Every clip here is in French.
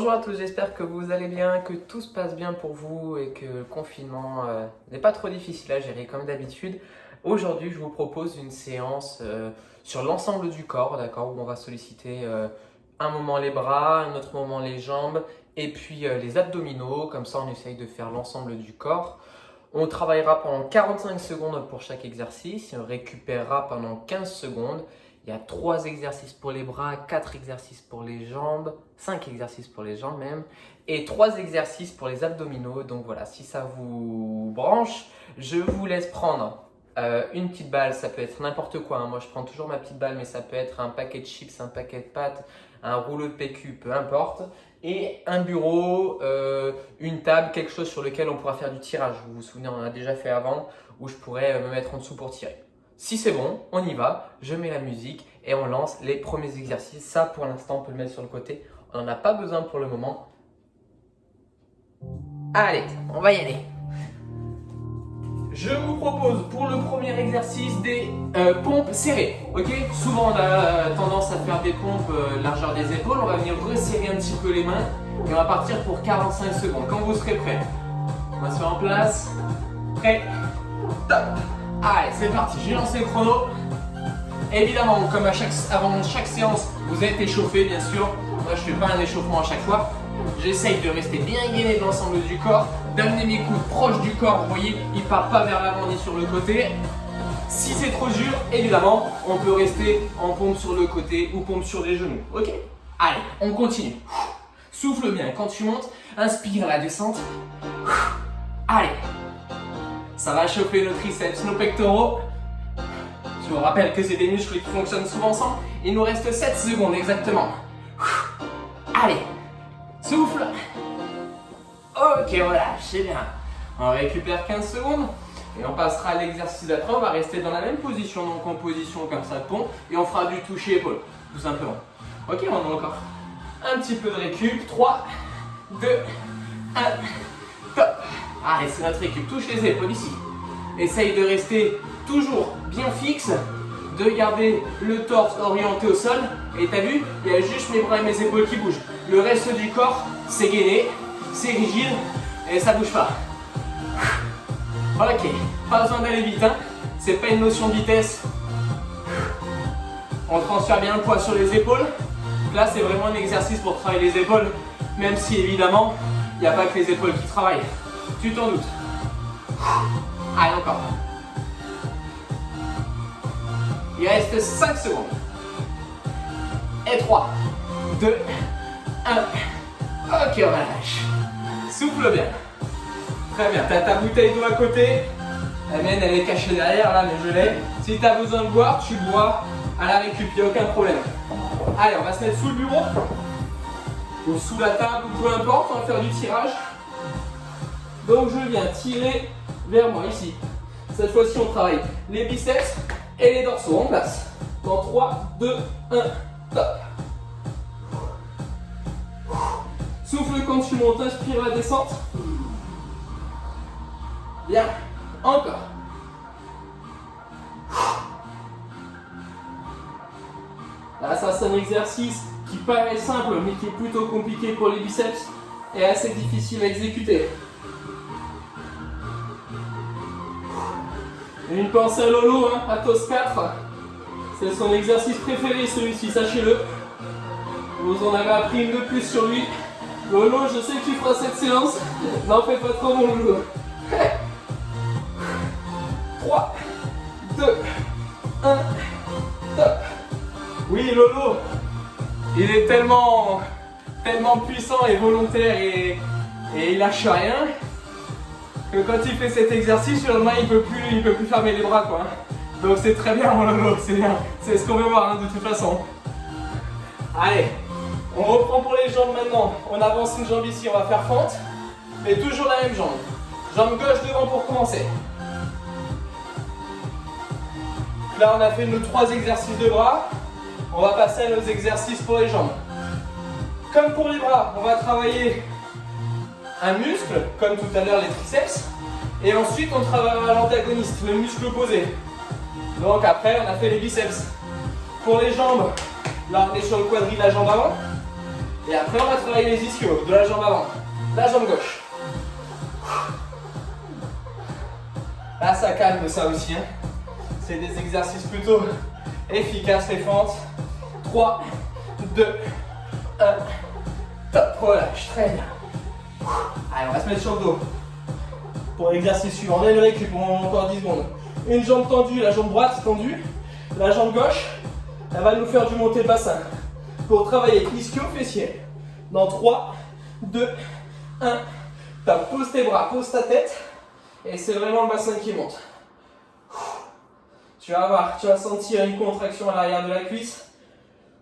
Bonjour à tous, j'espère que vous allez bien, que tout se passe bien pour vous et que le confinement n'est pas trop difficile à gérer comme d'habitude. Aujourd'hui, je vous propose une séance sur l'ensemble du corps, d'accord, où on va solliciter un moment les bras, un autre moment les jambes et puis les abdominaux. Comme ça, on essaye de faire l'ensemble du corps. On travaillera pendant 45 secondes pour chaque exercice et on récupérera pendant 15 secondes. Il y a 3 exercices pour les bras, 4 exercices pour les jambes, 5 exercices pour les jambes même, et 3 exercices pour les abdominaux. Donc voilà, si ça vous branche, je vous laisse prendre une petite balle, ça peut être n'importe quoi, hein. Moi je prends toujours ma petite balle, mais ça peut être un paquet de chips, un paquet de pâtes, un rouleau de PQ, peu importe. Et un bureau, une table, quelque chose sur lequel on pourra faire du tirage. Vous vous souvenez, on en a déjà fait avant, où je pourrais me mettre en dessous pour tirer. Si c'est bon, on y va, je mets la musique et on lance les premiers exercices. Ça, pour l'instant, on peut le mettre sur le côté. On n'en a pas besoin pour le moment. Allez, on va y aller. Je vous propose pour le premier exercice des pompes serrées. Ok, souvent, on a tendance à faire des pompes largeur des épaules. On va venir resserrer un petit peu les mains et on va partir pour 45 secondes. Quand vous serez prêts, on va se mettre en place. Prêt, top. Allez, c'est parti, j'ai lancé le chrono. Évidemment, comme avant chaque séance, vous êtes échauffé, bien sûr. Moi, je ne fais pas un échauffement à chaque fois. J'essaye de rester bien gainé de l'ensemble du corps, d'amener mes coudes proches du corps. Vous voyez, ils ne partent pas vers l'avant ni sur le côté. Si c'est trop dur, évidemment, on peut rester en pompe sur le côté ou pompe sur les genoux. Ok? Allez, on continue. Souffle bien quand tu montes. Inspire à la descente. Allez. Ça va chauffer nos triceps, nos pectoraux. Je vous rappelle que c'est des muscles qui fonctionnent souvent ensemble. Il nous reste 7 secondes exactement. Allez, souffle. Ok, voilà, c'est bien. On récupère 15 secondes et on passera à l'exercice d'après. On va rester dans la même position, donc en position comme ça de pompe. Et on fera du toucher épaule, tout simplement. Ok, on a encore un petit peu de récup. 3, 2, 1, top. Allez, c'est notre récup. Touche les épaules ici. Essaye de rester toujours bien fixe, de garder le torse orienté au sol. Et t'as vu, il y a juste mes bras et mes épaules qui bougent. Le reste du corps, c'est gainé, c'est rigide et ça bouge pas. Ok, pas besoin d'aller vite, hein. C'est pas une notion de vitesse. On transfère bien le poids sur les épaules. Là, c'est vraiment un exercice pour travailler les épaules, même si évidemment, il n'y a pas que les épaules qui travaillent. Tu t'en doutes. Allez, encore. Il reste 5 secondes. Et 3, 2, 1. Ok, on relâche. Souffle bien. Très bien. Tu as ta bouteille d'eau à côté. La mienne, elle est cachée derrière, là, mais je l'ai. Si tu as besoin de boire, tu bois à la récup, il n'y a aucun problème. Allez, on va se mettre sous le bureau. Ou sous la table, ou peu importe. On va faire du tirage. Donc je viens tirer vers moi ici. Cette fois-ci on travaille les biceps et les dorsaux en place. Dans 3, 2, 1, top. Souffle quand tu montes, inspire la descente. Bien, encore. Là ça c'est un exercice qui paraît simple mais qui est plutôt compliqué pour les biceps et assez difficile à exécuter. Une pensée à Lolo, hein, à TOS 4. C'est son exercice préféré celui-ci, sachez-le. Vous en avez appris une de plus sur lui. Lolo, je sais que tu feras cette séance. N'en fais pas trop mon Lolo. 3, 2, 1, top. Oui Lolo, il est tellement puissant et volontaire et il lâche rien. Que quand il fait cet exercice, le lendemain il peut plus fermer les bras quoi. Donc c'est très bien mon Lolo, c'est bien. C'est ce qu'on veut voir hein, de toute façon. Allez, on reprend pour les jambes maintenant. On avance une jambe ici, on va faire fente. Mais toujours la même jambe. Jambe gauche devant pour commencer. Là on a fait nos 3 exercices de bras. On va passer à nos exercices pour les jambes. Comme pour les bras, on va travailler un muscle, comme tout à l'heure les triceps, et ensuite on travaillera l'antagoniste, le muscle opposé. Donc après on a fait les biceps. Pour les jambes, là on est sur le quadrille de la jambe avant, Et après, on va travailler les ischios de la jambe avant, la jambe gauche. Là, ça calme ça aussi. Hein. C'est des exercices plutôt efficaces, les fentes. 3, 2, 1. Top, relâche, très bien. Allez, on va se mettre sur le dos. Pour l'exercice suivant, on a une récup pour encore 10 secondes. Une jambe tendue, la jambe droite tendue. La jambe gauche, elle va nous faire du monté de bassin. Pour travailler ischio-fessier. Dans 3, 2, 1. Top, pose tes bras, pose ta tête. Et c'est vraiment le bassin qui monte. Tu vas voir, tu vas sentir une contraction à l'arrière de la cuisse.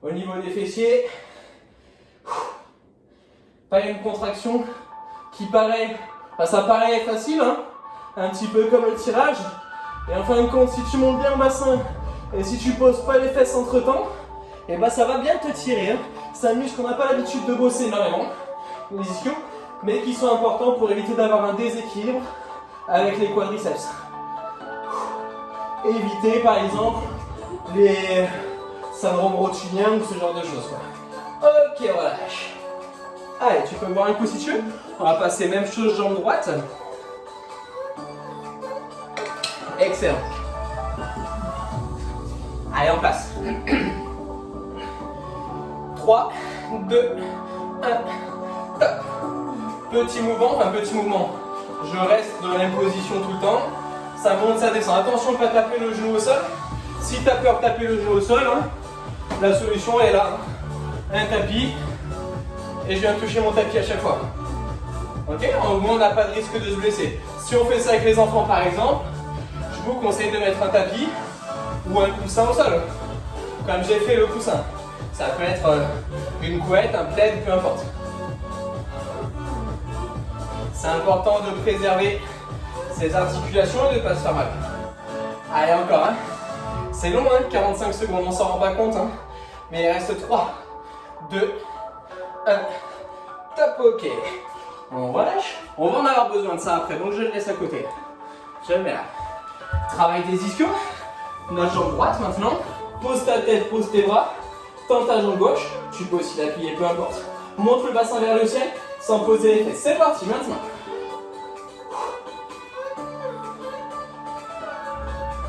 Au niveau des fessiers. Pas une contraction qui paraît, ça paraît facile, hein, un petit peu comme le tirage. Et en fin de compte, si tu montes bien le bassin et si tu poses pas les fesses entre temps, et ça va bien te tirer. Hein. C'est un muscle qu'on n'a pas l'habitude de bosser énormément, les ischios, mais qui sont importants pour éviter d'avoir un déséquilibre avec les quadriceps. Éviter par exemple les syndromes rotuliens ou ce genre de choses. Quoi. Ok, relâche. Allez, tu peux me voir un coup si tu veux. On va passer même chose jambe droite. Excellent. Allez, on passe. 3, 2, 1. Top. Petit mouvement. Je reste dans la même position tout le temps. Ça monte, ça descend. Attention de ne pas taper le genou au sol. Si tu as peur de taper le genou au sol, hein, la solution est là. Un tapis. Et je viens toucher mon tapis à chaque fois. Ok? Au moins, on n'a pas de risque de se blesser. Si on fait ça avec les enfants, par exemple, je vous conseille de mettre un tapis ou un coussin au sol. Comme j'ai fait le coussin. Ça peut être une couette, un plaid, peu importe. C'est important de préserver ses articulations et de ne pas se faire mal. Allez, encore. Hein. C'est long, hein, 45 secondes, on s'en rend pas compte. Hein. Mais il reste 3, 2, 1. Top, ok. On relâche. On va en avoir besoin de ça après, donc je le laisse à côté. Je le mets là. Travail des ischios. Notre jambe droite maintenant. Pose ta tête, pose tes bras. Tends ta jambe gauche. Tu peux aussi l'appuyer, peu importe. Monte le bassin vers le ciel sans poser les fesses. C'est parti maintenant.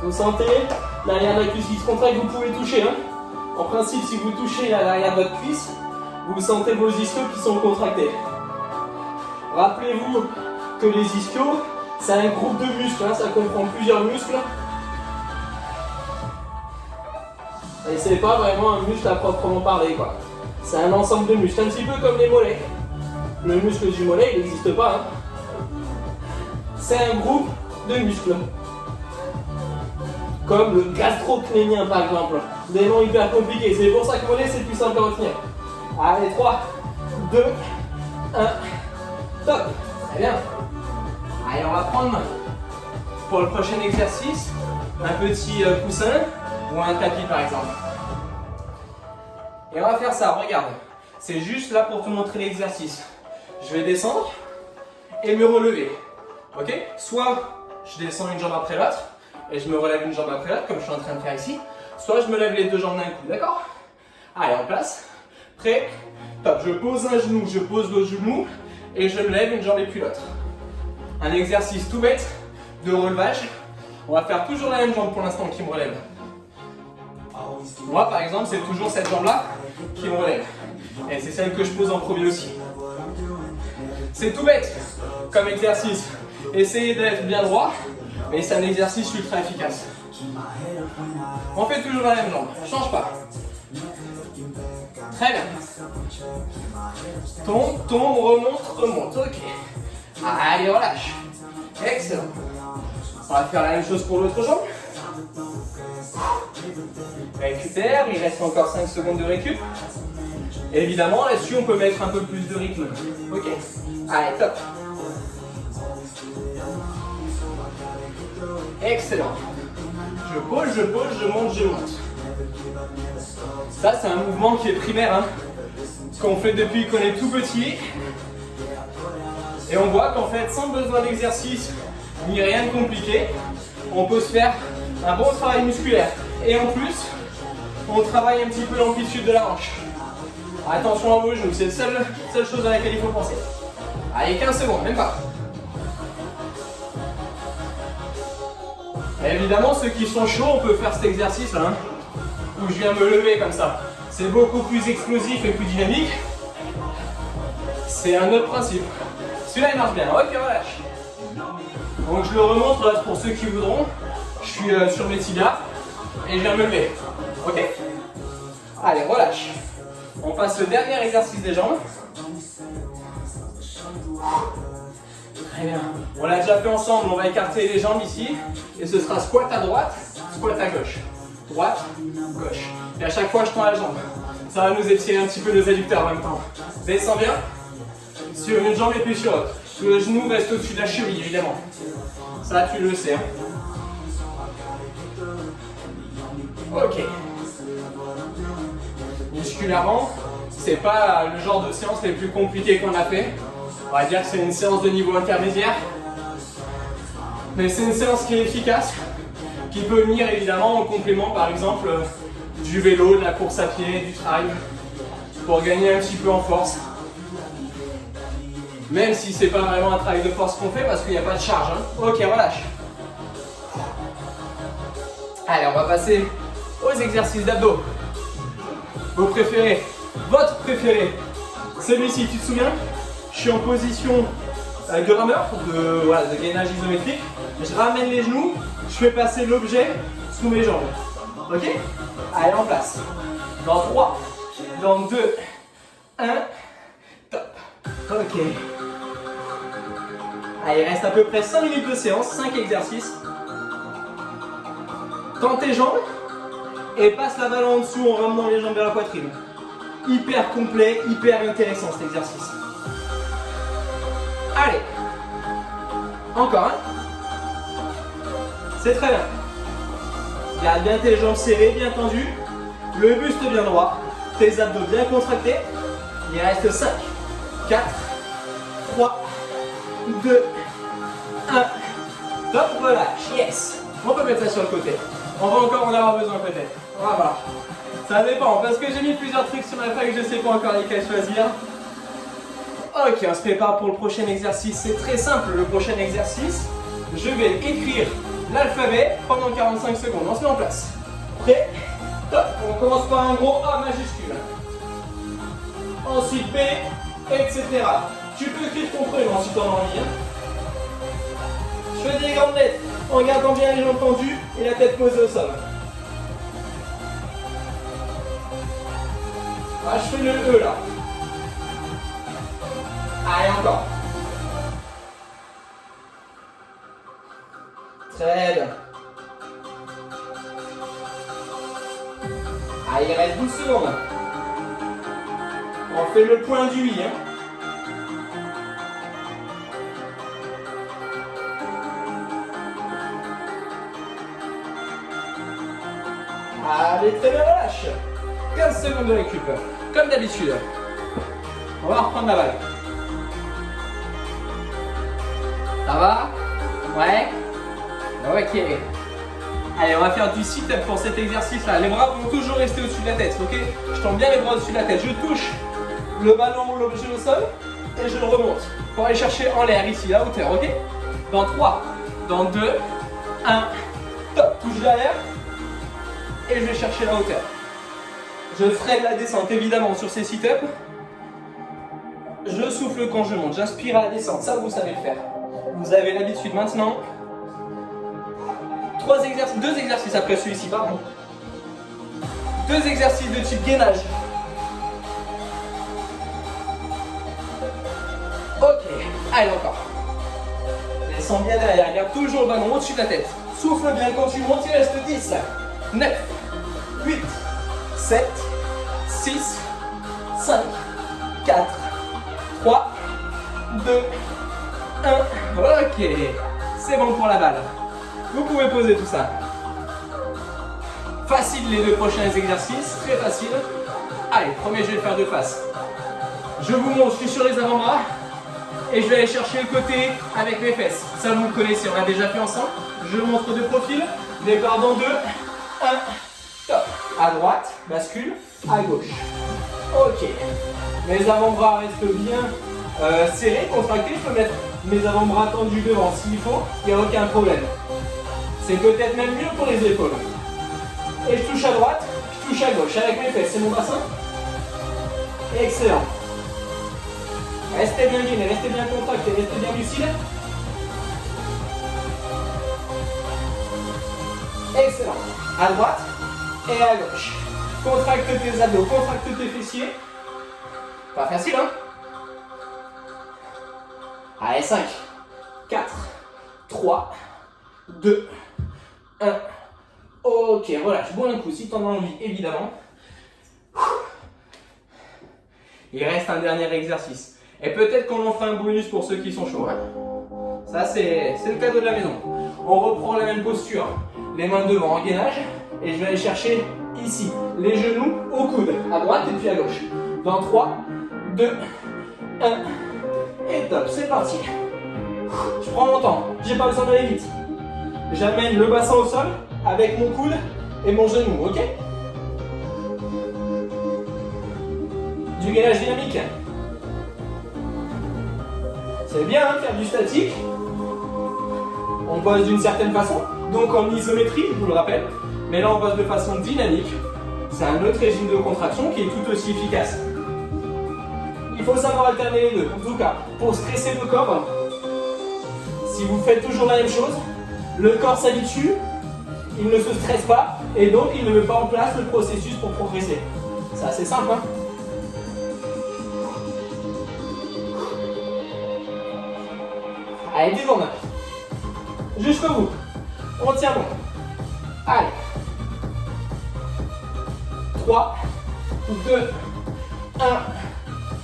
Vous sentez l'arrière de la cuisse qui se contracte, vous pouvez toucher. Hein. En principe, si vous touchez à l'arrière de votre cuisse, vous sentez vos ischios qui sont contractés. Rappelez-vous que les ischios, c'est un groupe de muscles, hein, ça comprend plusieurs muscles. Et c'est pas vraiment un muscle à proprement parler, quoi. C'est un ensemble de muscles, un petit peu comme les mollets. Le muscle du mollet, il n'existe pas. Hein. C'est un groupe de muscles. Comme le gastrocnémien par exemple. Des noms hyper compliqués. C'est pour ça que mollet c'est plus simple à retenir. Allez, 3, 2, 1. Top. Très bien. Allez, on va prendre pour le prochain exercice un petit coussin ou un tapis par exemple. Et on va faire ça, regarde. C'est juste là pour te montrer l'exercice. Je vais descendre et me relever. Ok? Soit je descends une jambe après l'autre et je me relève une jambe après l'autre comme je suis en train de faire ici. Soit je me lève les deux jambes d'un coup, d'accord? Allez, en place. Prêt? Top, je pose un genou, je pose l'autre genou et je me lève une jambe et puis l'autre. Un exercice tout bête de relevage. On va faire toujours la même jambe pour l'instant qui me relève. Moi par exemple, c'est toujours cette jambe là qui me relève. Et c'est celle que je pose en premier aussi. C'est tout bête comme exercice. Essayez d'être bien droit, mais c'est un exercice ultra efficace. On fait toujours la même jambe, change pas. Très bien. Tombe, tombe, remonte, remonte. Ok. Allez, relâche. Excellent. On va faire la même chose pour l'autre jambe. Récupère, il reste encore 5 secondes de récup. Et évidemment, là-dessus, on peut mettre un peu plus de rythme. Ok. Allez, top. Excellent. Je pose, je monte, je monte. Ça, c'est un mouvement qui est primaire, hein, qu'on fait depuis qu'on est tout petit. Et on voit qu'en fait, sans besoin d'exercice, ni rien de compliqué, on peut se faire un bon travail musculaire. Et en plus, on travaille un petit peu l'amplitude de la hanche. Attention à vos genoux, c'est la seule chose à laquelle il faut penser. Allez, 15 secondes, même pas. Et évidemment, ceux qui sont chauds, on peut faire cet exercice là, où je viens me lever comme ça. C'est beaucoup plus explosif et plus dynamique. C'est un autre principe. Celui-là, il marche bien. Ok, relâche. Donc je le remonte là pour ceux qui voudront. Je suis sur mes tibias et je viens me lever. Ok? Allez, relâche. On passe le dernier exercice des jambes. Très bien. On l'a déjà fait ensemble, on va écarter les jambes ici. Et ce sera squat à droite, squat à gauche. Droite, gauche. Et à chaque fois, je tends la jambe. Ça va nous étirer un petit peu nos adducteurs en même temps. Descends bien. Sur une jambe et puis sur l'autre. Le genou reste au-dessus de la cheville, évidemment. Ça, tu le sais. Hein. Ok. Musculairement, c'est pas le genre de séance les plus compliquées qu'on a fait. On va dire que c'est une séance de niveau intermédiaire. Mais c'est une séance qui est efficace, qui peut venir évidemment en complément, par exemple, du vélo, de la course à pied, du trail, pour gagner un petit peu en force. Même si c'est pas vraiment un travail de force qu'on fait parce qu'il n'y a pas de charge. Hein. Ok, relâche. Allez, on va passer aux exercices d'abdos. Vos préférés, votre préféré. Celui-ci, tu te souviens? Je suis en position de rameur, de gainage isométrique. Je ramène les genoux, je fais passer l'objet sous mes jambes. Ok? Allez, en place. Dans 3, dans 2, 1, top. Ok. Allez, il reste à peu près 5 minutes de séance, 5 exercices. Tends tes jambes et passe la balle en dessous en ramenant les jambes vers la poitrine. Hyper complet, hyper intéressant cet exercice. Allez. Encore un. C'est très bien. Garde bien tes jambes serrées, bien tendues. Le buste bien droit. Tes abdos bien contractés. Il reste 5, 4, 3, 2, 1. Top, relâche. Yes. On peut mettre ça sur le côté. On va encore en avoir besoin peut-être. On va voir. Ça dépend, parce que j'ai mis plusieurs trucs sur ma feuille, je ne sais pas encore lesquels choisir. Ok, on se prépare pour le prochain exercice. C'est très simple, le prochain exercice. Je vais écrire l'alphabet pendant 45 secondes. On se met en place. Prêt? Top. On commence par un gros A majuscule. Ensuite B, etc. Tu peux écrire ton prénom si tu en as envie. Je fais des grandes lettres en gardant bien les jambes tendues et la tête posée au sol. Ah, je fais le E là. Allez, encore. Très bien. Allez, il reste 12 secondes. On fait le point du I. Allez, très bien, relâche. 15 secondes de récup. Comme d'habitude. On va reprendre la balle. Ça va? Ouais? Ok. Allez, on va faire du sit-up pour cet exercice-là. Les bras vont toujours rester au-dessus de la tête, ok? Je tends bien les bras au-dessus de la tête. Je touche le ballon ou l'objet au sol et je le remonte pour aller chercher en l'air ici, à hauteur, ok? Dans 3, dans 2, 1, top. Touche l'air et je vais chercher la hauteur. Je freine la descente évidemment sur ces sit-ups. Je souffle quand je monte, j'inspire à la descente, ça vous savez le faire. Vous avez l'habitude maintenant. 2 exercices après celui-ci, pardon. 2 exercices de type gainage. Ok, allez encore. Descends bien derrière, garde toujours le ballon au-dessus de la tête. Souffle bien quand tu montes, il reste 10, 9, 8, 7, 6, 5, 4, 3, 2, 1. Ok, c'est bon pour la balle. Vous pouvez poser tout ça. Facile les 2 prochains exercices, très facile. Allez, premier je vais le faire de face. Je vous montre, je suis sur les avant-bras et je vais aller chercher le côté avec mes fesses. Ça vous le connaissez, on l'a déjà fait ensemble. Je montre de profil, départ dans 2, 1, top. À droite, bascule, à gauche. Ok. Mes avant-bras restent bien serrés, contractés. Je peux mettre mes avant-bras tendus devant s'il faut, il n'y a aucun problème. C'est peut-être même mieux pour les épaules. Et je touche à droite, je touche à gauche avec mes fesses. C'est mon bassin. Excellent. Restez bien gainés, restez bien contractés, restez bien lucides. Excellent. À droite et à gauche. Contracte tes abdos, contracte tes fessiers. Pas facile, hein? Allez, 5, 4, 3, 2, 1. Ok, relâche. Bon, un coup, si tu en as envie, évidemment. Il reste un dernier exercice. Et peut-être qu'on en fera un bonus pour ceux qui sont chauds. Hein. Ça, c'est le cadeau de la maison. On reprend la même posture. Les mains devant en gainage. Et je vais aller chercher ici les genoux au coude. À droite et puis à gauche. Dans 3, 2, 1. Et top, c'est parti. Je prends mon temps. J'ai pas besoin d'aller vite. J'amène le bassin au sol avec mon coude et mon genou. Ok? Du gainage dynamique. C'est bien hein, faire du statique. On bosse d'une certaine façon, donc en isométrie, je vous le rappelle. Mais là, on bosse de façon dynamique. C'est un autre régime de contraction qui est tout aussi efficace. Il faut savoir alterner les deux. En tout cas, pour stresser le corps, si vous faites toujours la même chose, le corps s'habitue, il ne se stresse pas, et donc il ne met pas en place le processus pour progresser. C'est assez simple, hein? Allez, détourne. Jusqu'au bout. On tient bon. Allez. 3, 2, 1.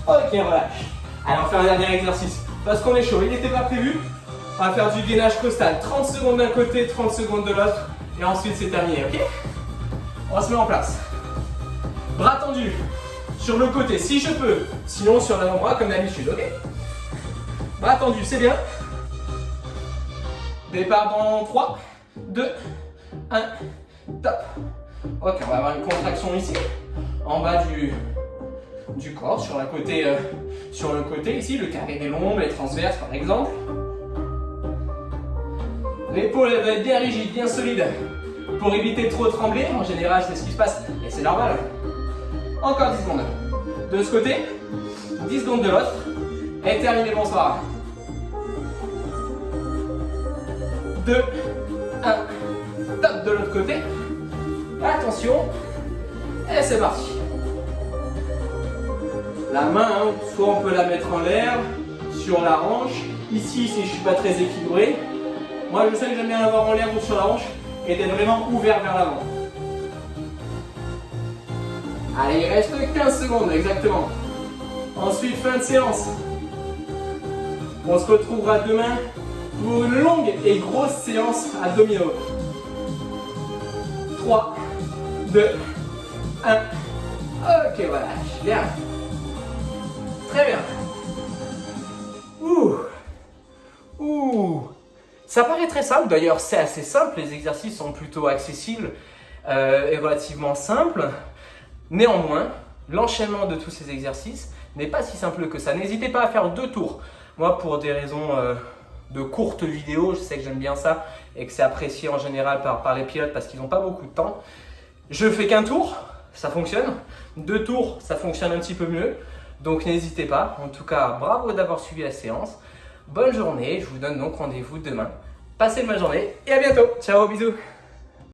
Ok, relâche. Allez, on va faire un dernier exercice. Parce qu'on est chaud, il n'était pas prévu. On va faire du gainage costal. 30 secondes d'un côté, 30 secondes de l'autre. Et ensuite, c'est terminé, ok? On se met en place. Bras tendus. Sur le côté, si je peux. Sinon, sur l'avant-bras, comme d'habitude, ok? Bras tendus, c'est bien. Départ dans 3, 2, 1, top. Ok, on va avoir une contraction ici, en bas du corps, sur le côté ici, le carré des lombes, les transverses par exemple. L'épaule va être bien rigide, bien solide, pour éviter de trop trembler. En général, c'est ce qui se passe, et c'est normal. Encore 10 secondes. De ce côté, 10 secondes de l'autre, et terminé, bonsoir. 2, 1, top de l'autre côté. Attention, et c'est parti. La main, hein, soit on peut la mettre en l'air, sur la hanche. Ici, si je ne suis pas très équilibré, moi je sais que j'aime bien l'avoir en l'air ou sur la hanche et d'être vraiment ouvert vers l'avant. Allez, il reste 15 secondes exactement. Ensuite, fin de séance. On se retrouvera demain pour une longue et grosse séance abdominaux. 3, 2, 1. Ok, voilà, bien. Très bien. Ça paraît très simple, d'ailleurs c'est assez simple, les exercices sont plutôt accessibles et relativement simples. Néanmoins, l'enchaînement de tous ces exercices n'est pas si simple que ça. N'hésitez pas à faire 2 tours. Moi, pour des raisons de courtes vidéos, je sais que j'aime bien ça et que c'est apprécié en général par les pilotes parce qu'ils n'ont pas beaucoup de temps. Je fais qu'un tour, ça fonctionne. 2 tours, ça fonctionne un petit peu mieux. Donc n'hésitez pas. En tout cas, bravo d'avoir suivi la séance. Bonne journée, je vous donne donc rendez-vous demain. Passez une bonne journée et à bientôt. Ciao, bisous.